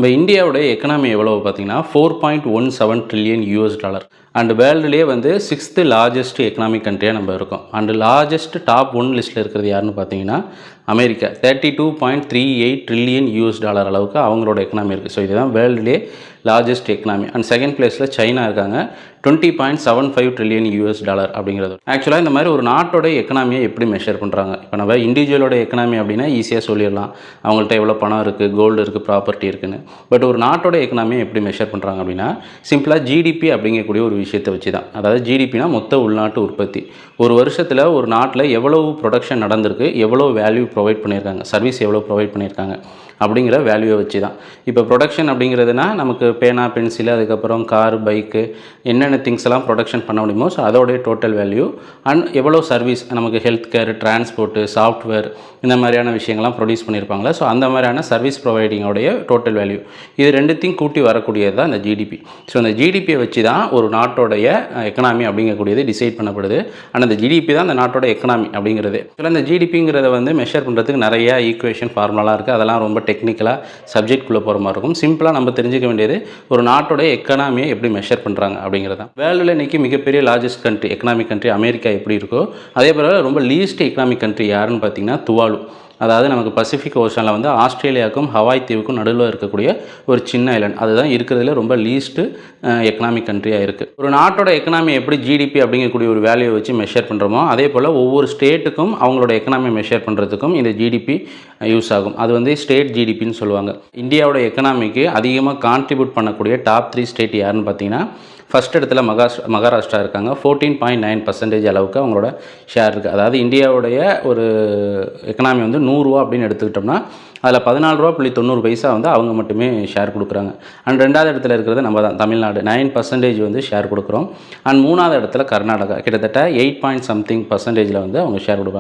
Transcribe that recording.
நம்ம இந்தியாவோட எக்கனாமி எவ்வளவு பார்த்தீங்கன்னா $4.17 ட்ரில்லியன் அண்ட் வேர்ல்டுலேயே வந்து 6th லார்ஜஸ்ட் எக்கனாமிக் கண்ட்ரியாக நம்ம இருக்கோம். அண்ட் லார்ஜஸ்ட் டாப் 1 லிஸ்ட்டில் இருக்கிறது யாருன்னு பார்த்தீங்கன்னா அமெரிக்கா. $32.38 ட்ரில்லியன் அளவுக்கு அவங்களோட எக்கனாமி இருக்குது. ஸோ இதுதான் வேர்ல்டுலேயே லார்ஜஸ்ட் எக்கனாமி. அண்ட் செகண்ட் பிளேஸில் சைனா இருக்காங்க, $20.75 ட்ரில்லியன் அப்படிங்கிறது. ஆக்சுவலாக இந்த மாதிரி ஒரு நாட்டோட எக்கனாமியை எப்படி மெஷர் பண்ணுறாங்க? இப்போ நம்ம இண்டிவிஜுவலோட எக்கனாமி அப்படின்னா ஈஸியாக சொல்லிடலாம், அவங்கள்ட்ட எவ்வளோ பணம் இருக்குது, கோல்டு இருக்குது, ப்ராப்பர்ட்டி இருக்குன்னு. பட் ஒரு நாட்டோட எக்கனாமியை எப்படி மெஷர் பண்ணுறாங்க அப்படின்னா சிம்பிளாக ஜிடிபி அப்படிங்கக்கூடிய ஒரு விஷயத்தை வச்சு தான். அதாவது ஜிடிபினா மொத்த உள்நாட்டு உற்பத்தி. ஒரு வருஷத்தில் ஒரு நாட்டில் எவ்வளவு ப்ரொடக்ஷன் நடந்திருக்கு, எவ்வளோ வேல்யூ ப்ரொவைட் பண்ணியிருக்காங்க, சர்வீஸ் எவ்வளோ ப்ரொவைட் பண்ணியிருக்காங்க அப்படிங்கிற வேல்யூவை வச்சு தான். இப்போ ப்ரொடக்ஷன் அப்படிங்கிறதுனா நமக்கு பேனா, பென்சிலு, அதுக்கப்புறம் கார், பைக்கு, என்னென்ன திங்ஸ் எல்லாம் ப்ரொடக்ஷன் பண்ண முடியுமோ ஸோ அதோடைய டோட்டல் வேல்யூ. அண்ட் எவ்வளோ சர்வீஸ் நமக்கு ஹெல்த் கேர், டிரான்ஸ்போர்ட்டு, சாஃப்ட்வேர் இந்த மாதிரியான விஷயங்கள்லாம் ப்ரொடியூஸ் பண்ணியிருப்பாங்களா, ஸோ அந்த மாதிரியான சர்வீஸ் ப்ரொவைடிங்கோடைய டோட்டல் வேல்யூ. இது ரெண்டுத்தையும் கூட்டி வரக்கூடியது தான் இந்த ஜிடிபி. ஸோ அந்த ஜிடிபியை வச்சு தான் ஒரு நாட்டோடைய எக்கனாமி அப்படிங்கக்கூடியது டிசைட் பண்ணப்படுது. ஆனால் அந்த ஜிடிபி தான் அந்த நாட்டோட எக்கனாமி அப்படிங்கிறது. ஸோ இந்த ஜிடிபிங்கிறத வந்து மெஷர் பண்ணுறதுக்கு நிறைய ஈக்குவேஷன் ஃபார்முலாலாம் இருக்குது. அதெல்லாம் ரொம்ப டெக்னிக்கலாக சப்ஜெக்ட்குள்ளே போகிற மாதிரி இருக்கும். சிம்பிளாக நம்ம தெரிஞ்சுக்க வேண்டியது ஒரு நாட்டோட எக்கனாமியை எப்படி மெஷர் பண்ணுறாங்க அப்படிங்கிறது தான். வேர்ல்டில் இன்றைக்கி மிகப்பெரிய largest country, economic country America எப்படி இருக்கோ அதே போல் ரொம்ப லீஸ்ட் எக்கனாமிக் கண்ட்ரி யாருன்னு பார்த்தீங்கன்னா துவாலு. அதாவது நமக்கு பசிபிக் ஓஷனில் வந்து ஆஸ்திரேலியாவுக்கும் ஹவாய் தீவுக்கும் நடுவில் இருக்கக்கூடிய ஒரு சின்ன ஐலண்ட். அதுதான் இருக்கிறதுல ரொம்ப லீஸ்ட்டு எக்கனாமிக் கண்ட்ரியாக இருக்குது. ஒரு நாட்டோட எக்கனாமி எப்படி ஜிடிபி அப்படிங்கக்கூடிய ஒரு வேல்யூவை வச்சு மெஷர் பண்ணுறோமோ அதே போல் ஒவ்வொரு ஸ்டேட்டுக்கும் அவங்களோட எக்கனாமி மெஷர் பண்ணுறதுக்கும் இந்த ஜிடிபி யூஸ் ஆகும். அது வந்து ஸ்டேட் ஜிடிபின்னு சொல்லுவாங்க. இந்தியாவோட எக்கனாமிக்கு அதிகமாக கான்ட்ரிபியூட் பண்ணக்கூடிய டாப் 3 ஸ்டேட் யாருன்னு பார்த்தீங்கன்னா ஃபஸ்ட் இடத்துல மகாராஷ்டிரா இருக்காங்க. 14.9% அளவுக்கு அவங்களோட ஷேர் இருக்குது. அதாவது இந்தியாவுடைய ஒரு எக்கனாமி வந்து $100 அப்படின்னு எடுத்துக்கிட்டோம்னா அதில் $14.90 வந்து அவங்க மட்டுமே ஷேர் கொடுக்குறாங்க. அண்ட் ரெண்டாவது இடத்துல இருக்கிறது நம்ம தான் தமிழ்நாடு, 9% வந்து ஷேர் கொடுக்குறோம். அண்ட் மூணாவது இடத்துல கர்நாடகா, கிட்டத்தட்ட 8 பாயிண்ட் சம்திங் பர்சன்டேஜில் வந்து அவங்க ஷேர் கொடுக்குறாங்க.